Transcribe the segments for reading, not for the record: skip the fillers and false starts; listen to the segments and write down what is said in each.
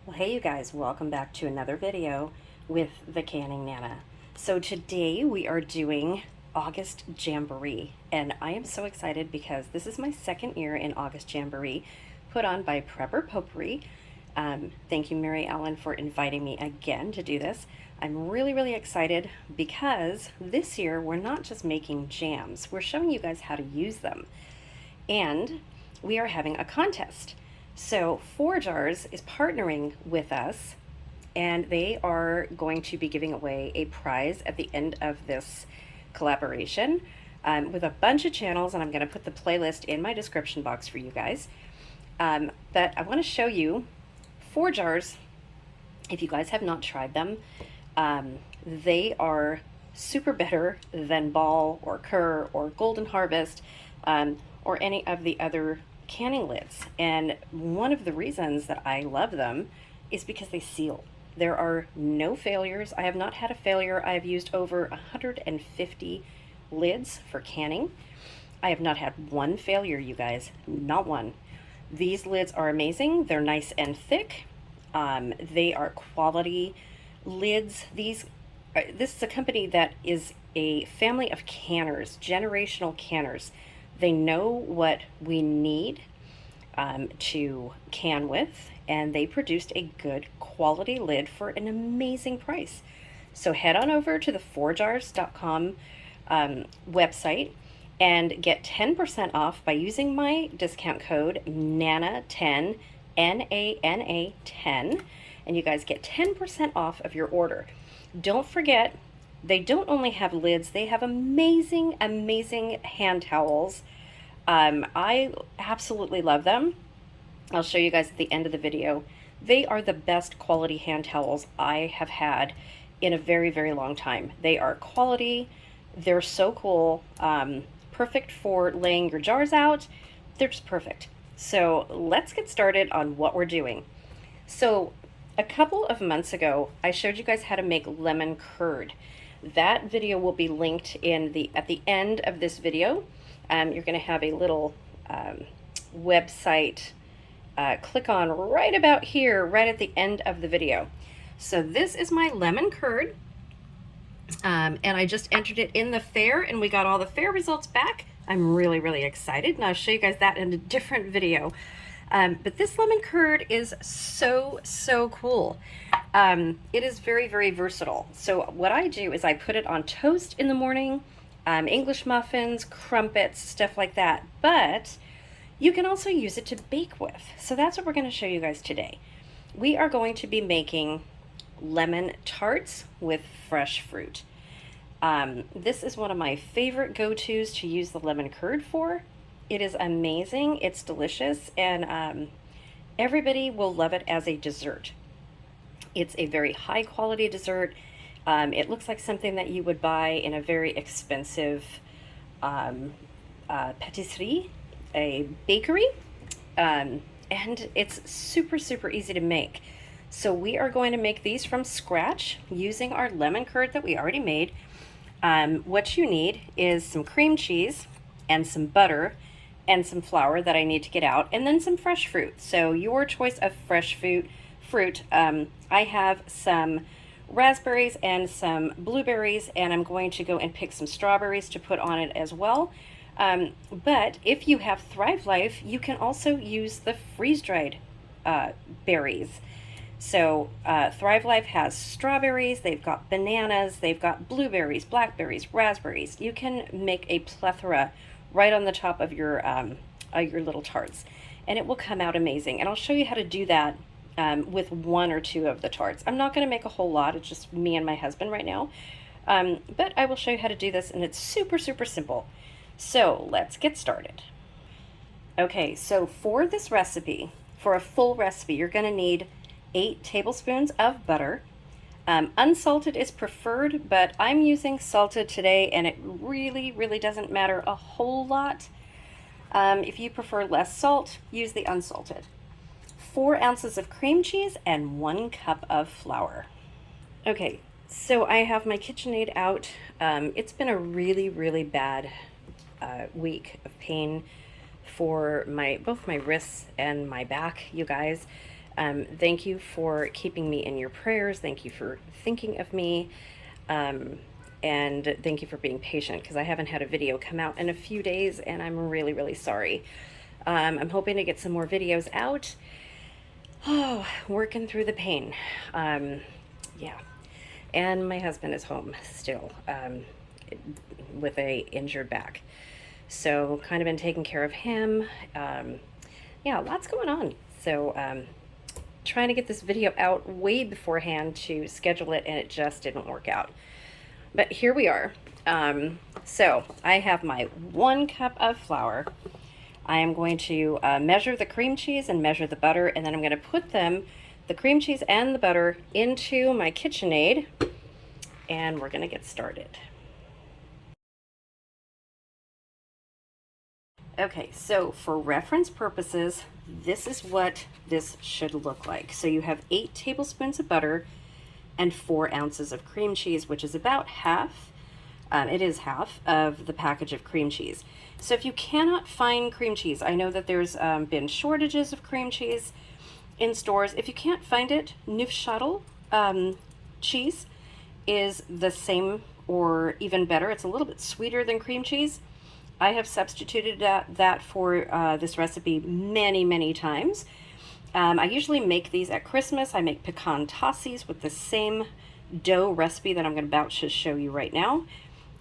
Well, hey you guys, welcome back to another video with the Canning Nana. So today we are doing August Jamboree, and I am so excited because this is my second year in August Jamboree, put on by Prepper Potpourri. Thank you, Mary Ellen, for inviting me again to do this. I'm really excited because this year we're not just making jams, we're showing you guys how to use them. And we are having a contest. So 4Jars is partnering with us, and they are going to be giving away a prize at the end of this collaboration with a bunch of channels, and I'm going to put the playlist in my description box for you guys. But I want to show you 4Jars. If you guys have not tried them, they are super better than Ball or Kerr or Golden Harvest or any of the other canning lids. And one of the reasons that I love them is because they seal. There are no failures. I have not had a failure. I have used over 150 lids for canning. I have not had one failure, you guys, not one. These lids are amazing. They're nice and thick. They are quality lids. This is a company that is a family of canners, generational canners. They know what we need to can with, and they produced a good quality lid for an amazing price. So head on over to the 4jars.com website and get 10% off by using my discount code NANA10, NANA 10, and you guys get 10% off of your order. Don't forget, they don't only have lids, they have amazing hand towels. I absolutely love them. I'll show you guys at the end of the video. They are the best quality hand towels I have had in a very long time. They are quality. They're so cool. Perfect for laying your jars out. They're just perfect. So let's get started on what we're doing. So a couple of months ago, I showed you guys how to make lemon curd. That video will be linked at the end of this video. You're going to have a little website. Click on right about here, right at the end of the video. So this is my lemon curd, and I just entered it in the fair, and we got all the fair results back. I'm really excited, and I'll show you guys that in a different video. But this lemon curd is so cool. It is very versatile. So what I do is I put it on toast in the morning, English muffins, crumpets, stuff like that. But you can also use it to bake with. So that's what we're going to show you guys today. We are going to be making lemon tarts with fresh fruit. This is one of my favorite go-tos to use the lemon curd for. It is amazing, it's delicious, and everybody will love it as a dessert. It's a very high quality dessert. It looks like something that you would buy in a very expensive patisserie, a bakery, and it's super easy to make. So we are going to make these from scratch using our lemon curd that we already made. What you need is some cream cheese and some butter and some flour that I need to get out, and then some fresh fruit. So your choice of fresh fruit. I have some raspberries and some blueberries, and I'm going to go and pick some strawberries to put on it as well. But if you have Thrive Life, you can also use the freeze-dried berries. So Thrive Life has strawberries, they've got bananas, they've got blueberries, blackberries, raspberries. You can make a plethora right on the top of your little tarts, and it will come out amazing. And I'll show you how to do that with one or two of the tarts. I'm not going to make a whole lot. It's just me and my husband right now. But I will show you how to do this, and it's super simple. So let's get started. Okay, so for this recipe, for a full recipe, you're going to need 8 tablespoons of butter. Unsalted is preferred, but I'm using salted today, and it really doesn't matter a whole lot. If you prefer less salt, use the unsalted. 4 ounces of cream cheese and 1 cup of flour. Okay, so I have my KitchenAid out. It's been a really bad week of pain for both my wrists and my back, you guys. Thank you for keeping me in your prayers. Thank you for thinking of me. And thank you for being patient, because I haven't had a video come out in a few days, and I'm really, really sorry. I'm hoping to get some more videos out. Oh, working through the pain. Yeah. And my husband is home still, with a injured back. So kind of been taking care of him. Yeah, lots going on. So trying to get this video out way beforehand to schedule it, and it just didn't work out. But here we are. So I have my 1 cup of flour. I am going to measure the cream cheese and measure the butter, and then I'm going to put them, the cream cheese and the butter, into my KitchenAid, and we're going to get started. Okay, so for reference purposes, this is what this should look like. So you have 8 tablespoons of butter and 4 ounces of cream cheese, which is about half. It is half of the package of cream cheese. So if you cannot find cream cheese, I know that there's been shortages of cream cheese in stores. If you can't find it, Neufchâtel cheese is the same or even better. It's a little bit sweeter than cream cheese. I have substituted that for this recipe many, many times. I usually make these at Christmas. I make pecan tossies with the same dough recipe that I'm about to show you right now.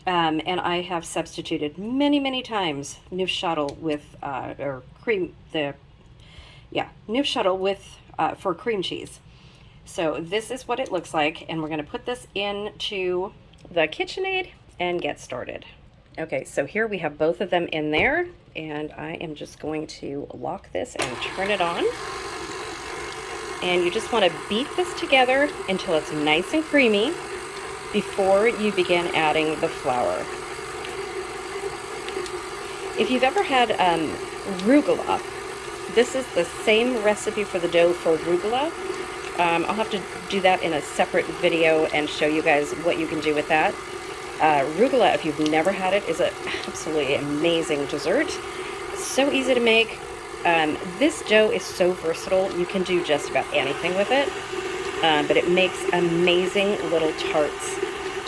And I have substituted many, many times Neufchâtel with, Neufchâtel with, for cream cheese. So this is what it looks like, and we're going to put this into the KitchenAid and get started. Okay, so here we have both of them in there, and I am just going to lock this and turn it on. And you just want to beat this together until it's nice and creamy before you begin adding the flour. If you've ever had arugula, this is the same recipe for the dough for arugula. I'll have to do that in a separate video and show you guys what you can do with that. Arugula, if you've never had it, is an absolutely amazing dessert. So easy to make. This dough is so versatile. You can do just about anything with it, but it makes amazing little tarts.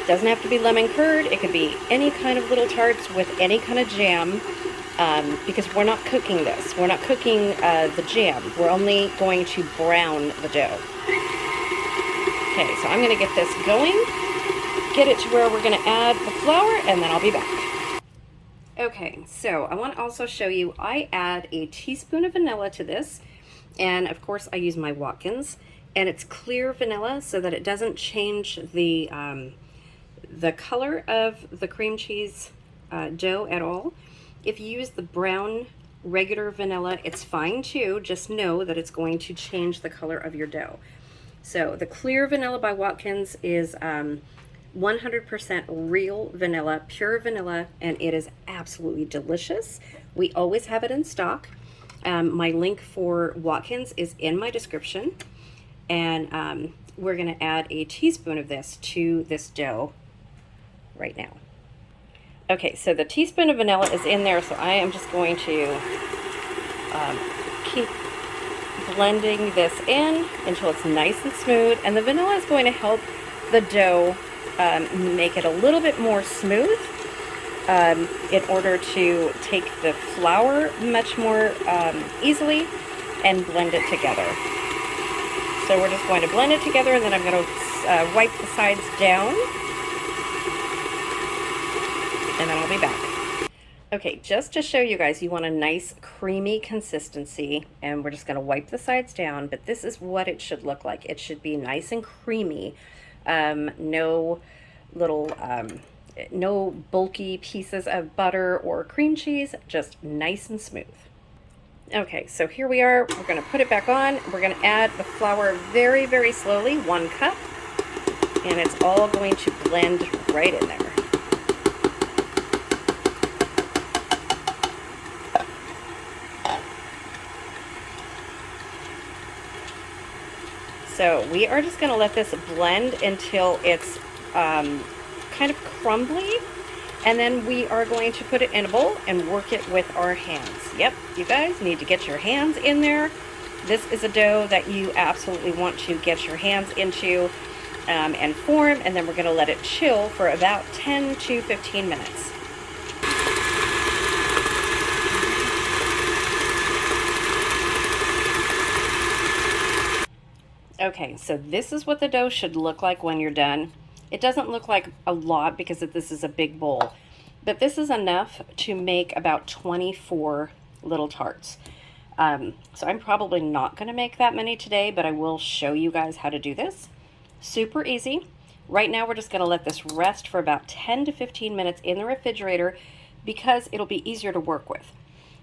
It doesn't have to be lemon curd. It could be any kind of little tarts with any kind of jam, because we're not cooking this. We're not cooking the jam. We're only going to brown the dough. Okay, so I'm going to get this going, get it to where we're going to add the flour, and then I'll be back. Okay, so I want to also show you, I add a teaspoon of vanilla to this, and of course I use my Watkins, and it's clear vanilla so that it doesn't change the color of the cream cheese dough at all. If you use the brown regular vanilla, it's fine too, just know that it's going to change the color of your dough. So the clear vanilla by Watkins is 100% real vanilla, pure vanilla, and it is absolutely delicious. We always have it in stock. My link for Watkins is in my description, and we're going to add a teaspoon of this to this dough right now. Okay, so the teaspoon of vanilla is in there, so I am just going to keep blending this in until it's nice and smooth, and the vanilla is going to help the dough make it a little bit more smooth in order to take the flour much more easily and blend it together. So we're just going to blend it together, and then I'm going to wipe the sides down, and then I'll be back. Okay, just to show you guys, you want a nice creamy consistency, and we're just going to wipe the sides down, but this is what it should look like. It should be nice and creamy. No little, no bulky pieces of butter or cream cheese, just nice and smooth. Okay, so here we are. We're going to put it back on. We're going to add the flour very, very slowly, 1 cup, and it's all going to blend right in there. So we are just going to let this blend until it's kind of crumbly, and then we are going to put it in a bowl and work it with our hands. Yep, you guys need to get your hands in there This is a dough that you absolutely want to get your hands into and form, and then we're going to let it chill for about 10 to 15 minutes. Okay, so this is what the dough should look like when you're done. It doesn't look like a lot because this is a big bowl, but this is enough to make about 24 little tarts. So I'm probably not going to make that many today, but I will show you guys how to do this. Super easy. Right now we're just going to let this rest for about 10 to 15 minutes in the refrigerator because it'll be easier to work with.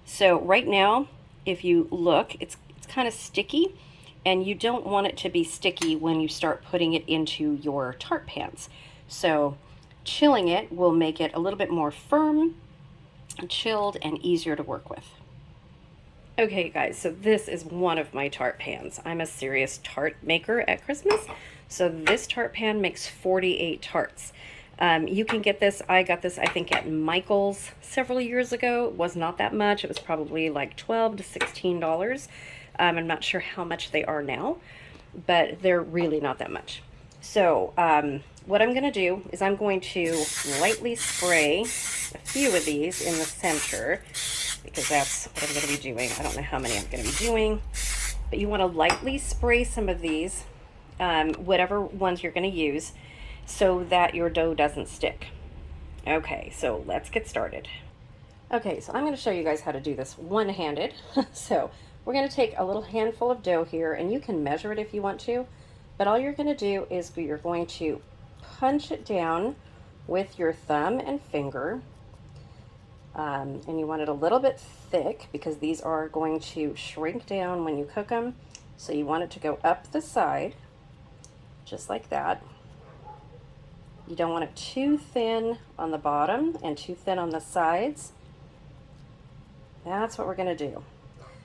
So right now, if you look, it's kind of sticky, and you don't want it to be sticky when you start putting it into your tart pans. So chilling it will make it a little bit more firm, chilled, and easier to work with. Okay, you guys, so this is one of my tart pans. I'm a serious tart maker at Christmas, so this tart pan makes 48 tarts. You can get this, I got this I think at Michael's several years ago. It was not that much, it was probably like $12 to $16. I'm not sure how much they are now, but they're really not that much. So what I'm going to do is I'm going to lightly spray a few of these in the center, because that's what I'm going to be doing. I don't know how many I'm going to be doing, but you want to lightly spray some of these, whatever ones you're going to use, so that your dough doesn't stick. Okay, so let's get started. Okay, so I'm going to show you guys how to do this one-handed. So we're going to take a little handful of dough here, and you can measure it if you want to, but all you're going to do is you're going to punch it down with your thumb and finger, and you want it a little bit thick because these are going to shrink down when you cook them, so you want it to go up the side, just like that. You don't want it too thin on the bottom and too thin on the sides. That's what we're going to do.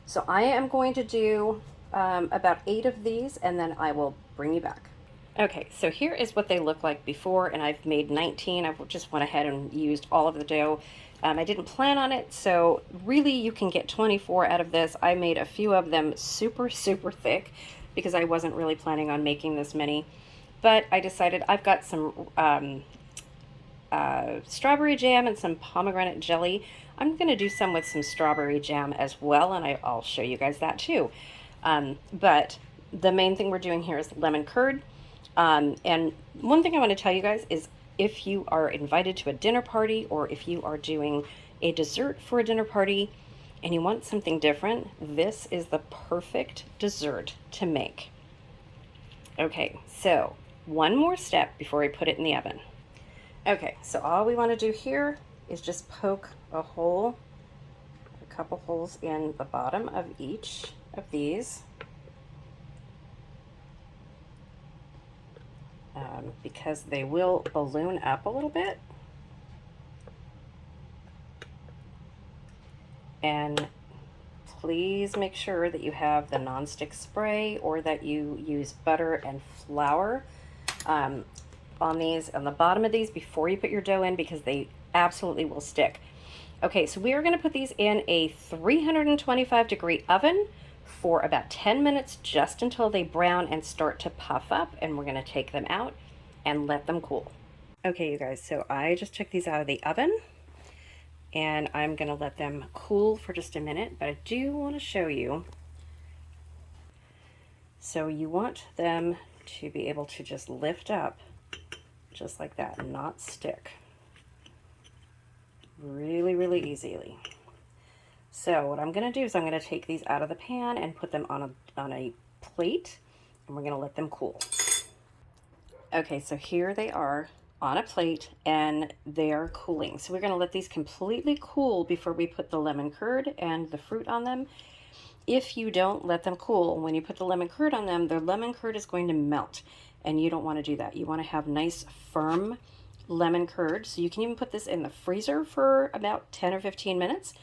So I am going to do about 8 of these, and then I will bring you back. Okay, so here is what they look like before, and I've made 19. I just went ahead and used all of the dough. I didn't plan on it, so really you can get 24 out of this. I made a few of them super, super thick because I wasn't really planning on making this many. But I decided I've got some strawberry jam and some pomegranate jelly. I'm going to do some with some strawberry jam as well, and I'll show you guys that too. But the main thing we're doing here is lemon curd. And one thing I want to tell you guys is if you are invited to a dinner party, or if you are doing a dessert for a dinner party and you want something different, this is the perfect dessert to make. Okay, so one more step before we put it in the oven. Okay, so all we want to do here is just poke a hole, a couple holes in the bottom of each of these, because they will balloon up a little bit. And please make sure that you have the nonstick spray, or that you use butter and flour on these, on the bottom of these, before you put your dough in, because they absolutely will stick. Okay, so we are going to put these in a 325-degree oven for about 10 minutes, just until they brown and start to puff up, and we're going to take them out and let them cool. Okay, you guys, so I just took these out of the oven, and I'm going to let them cool for just a minute, but I do want to show you. So you want them to be able to just lift up just like that and not stick. Really, really easily. So what I'm going to do is I'm going to take these out of the pan and put them on a plate, and we're going to let them cool. Okay, so here they are on a plate, and they are cooling. So we're going to let these completely cool before we put the lemon curd and the fruit on them. If you don't let them cool, when you put the lemon curd on them, the lemon curd is going to melt, and you don't want to do that. You want to have nice, firm lemon curd. So you can even put this in the freezer for about 10 or 15 minutes.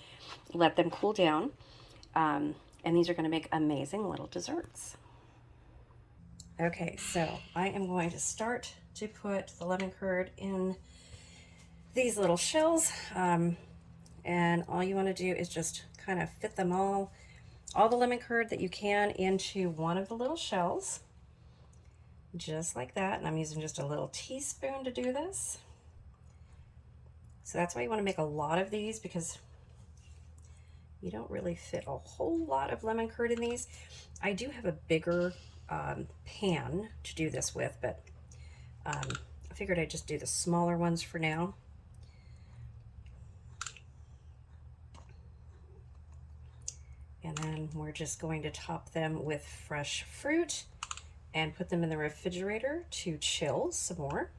Let them cool down, and these are going to make amazing little desserts. Okay, so I am going to start to put the lemon curd in these little shells, and all you want to do is just kind of fit them all all the lemon curd that you can into one of the little shells, just like that. And I'm using just a little teaspoon to do this. So that's why you want to make a lot of these, because you don't really fit a whole lot of lemon curd in these. I do have a bigger pan to do this with, but I figured I'd just do the smaller ones for now. And then we're just going to top them with fresh fruit and put them in the refrigerator to chill some more.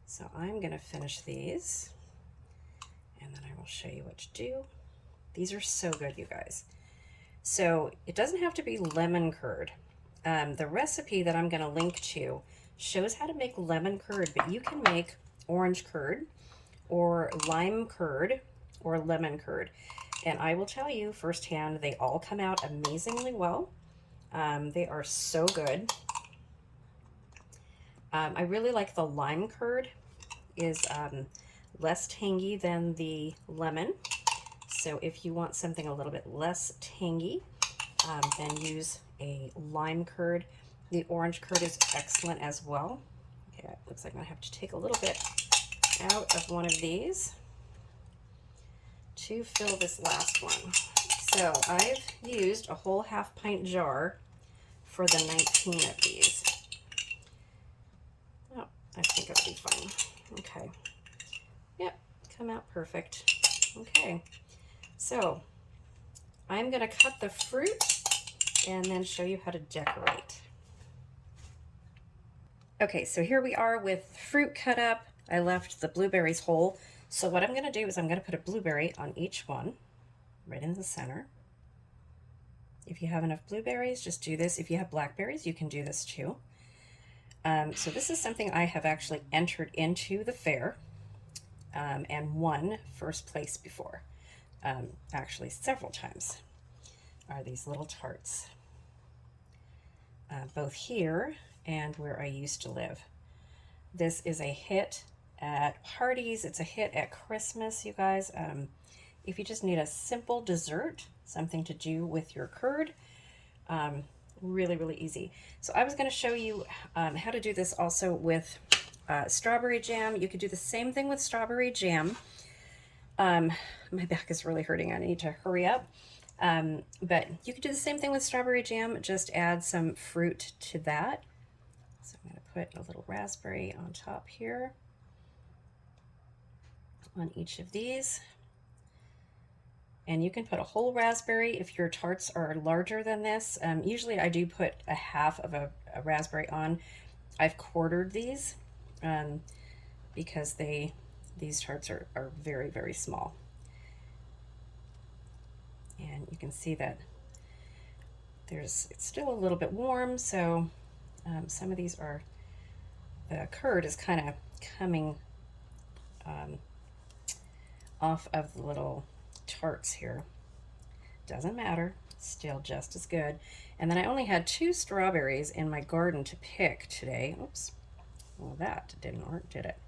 So I'm going to finish these, and then I will show you what to do. These are so good, you guys. So it doesn't have to be lemon curd. The recipe that I'm going to link to shows how to make lemon curd, but you can make orange curd or lime curd or lemon curd. And I will tell you firsthand, they all come out amazingly well. They are so good. I really like the lime curd. Is less tangy than the lemon. So if you want something a little bit less tangy, then use a lime curd. The orange curd is excellent as well. Okay, it looks like I'm gonna have to take a little bit out of one of these to fill this last one. So I've used a whole half-pint jar for the 19 of these. Oh, I think it'll be fine. Okay. Yep, come out perfect. Okay, so I'm going to cut the fruit and then show you how to decorate. Okay, so here we are with fruit cut up. I left the blueberries whole. So what I'm going to do is I'm going to put a blueberry on each one, right in the center. If you have enough blueberries, just do this. If you have blackberries, you can do this too. So this is something I have actually entered into the fair and won first place before. Actually several times, are these little tarts. Both here and where I used to live. This is a hit at parties. It's a hit at Christmas, you guys. If you just need a simple dessert, something to do with your curd, really, really easy. So I was going to show you how to do this also with strawberry jam. You could do the same thing with strawberry jam. My back is really hurting. I need to hurry up. But you could do the same thing with strawberry jam. Just add some fruit to that. So I'm going to put a little raspberry on top here on each of these. And you can put a whole raspberry if your tarts are larger than this. Usually I do put a half of a raspberry on. I've quartered these because these tarts are very, very small. And you can see that it's still a little bit warm, so some of these are, the curd is kind of coming off of the little tarts here. Doesn't matter, still just as good. And then I only had 2 strawberries in my garden to pick today. Oops, well that didn't work, did it?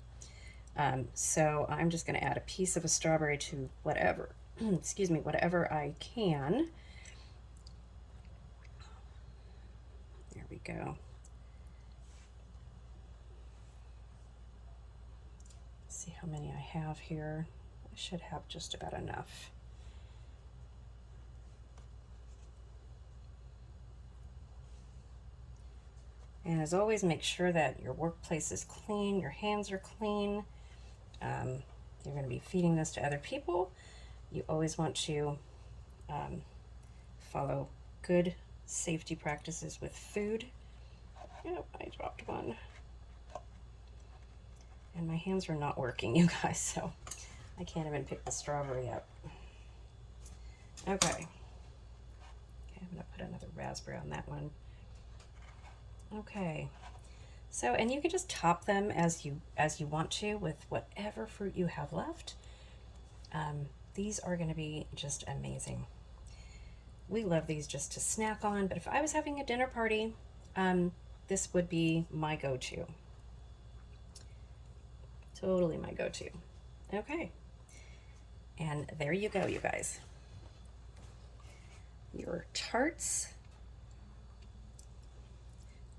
So I'm just going to add a piece of a strawberry to whatever, excuse me, whatever I can. There we go. Let's see how many I have here. I should have just about enough. And as always, make sure that your workplace is clean, your hands are clean. You're going to be feeding this to other people. You always want to follow good safety practices with food. Oh, I dropped one. And my hands are not working, you guys, so I can't even pick the strawberry up. Okay. I'm going to put another raspberry on that one. Okay. So, and you can just top them as you want to with whatever fruit you have left. These are going to be just amazing. We love these just to snack on, but if I was having a dinner party, this would be my go-to. Totally my go-to. Okay. And there you go, you guys. your tarts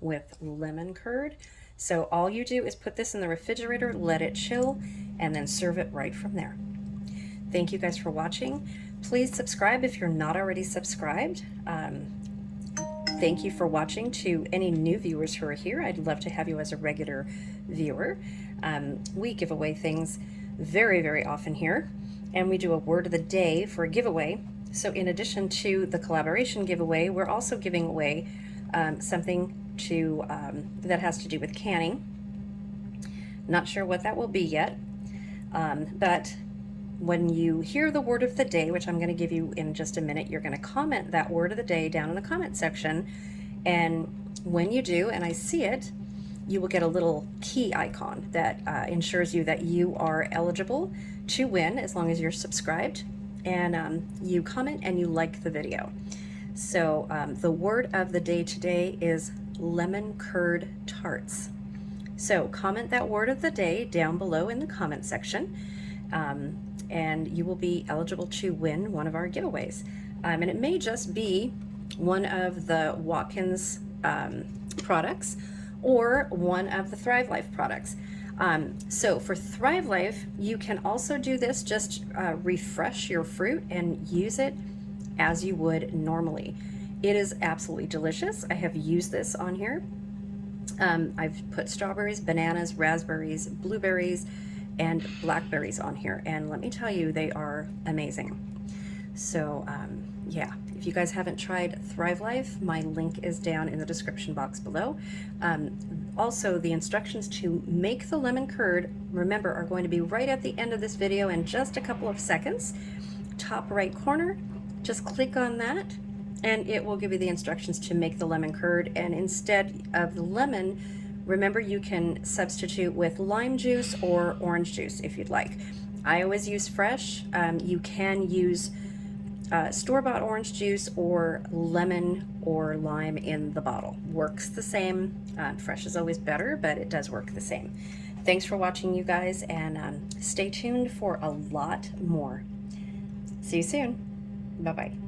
with lemon curd. So all you do is put this in the refrigerator, let it chill, and then serve it right from there. Thank you guys for watching. Please subscribe if you're not already subscribed. Thank you for watching. To any new viewers who are here, I'd love to have you as a regular viewer. We give away things very, very often here, and we do a word of the day for a giveaway. So in addition to the collaboration giveaway, we're also giving away something that has to do with canning. Not sure what that will be yet, but when you hear the word of the day, which I'm going to give you in just a minute, you're going to comment that word of the day down in the comment section. And when you do, and I see it, you will get a little key icon that ensures you that you are eligible to win as long as you're subscribed and you comment and you like the video. So the word of the day today is lemon curd tarts. So comment that word of the day down below in the comment section. And you will be eligible to win one of our giveaways. And it may just be one of the Watkins products or one of the Thrive Life products. So for Thrive Life, you can also do this, just refresh your fruit and use it as you would normally. It is absolutely delicious. I have used this on here. I've put strawberries, bananas, raspberries, blueberries, and blackberries on here, and let me tell you, they are amazing. So yeah, if you guys haven't tried Thrive Life, my link is down in the description box below. Also, the instructions to make the lemon curd, remember, are going to be right at the end of this video in just a couple of seconds. Top right corner, just click on that and it will give you the instructions to make the lemon curd. And instead of the lemon, remember, you can substitute with lime juice or orange juice if you'd like. I always use fresh. You can use store-bought orange juice or lemon or lime in the bottle. Works the same. Fresh is always better, but it does work the same. Thanks for watching, you guys, and stay tuned for a lot more. See you soon. Bye-bye.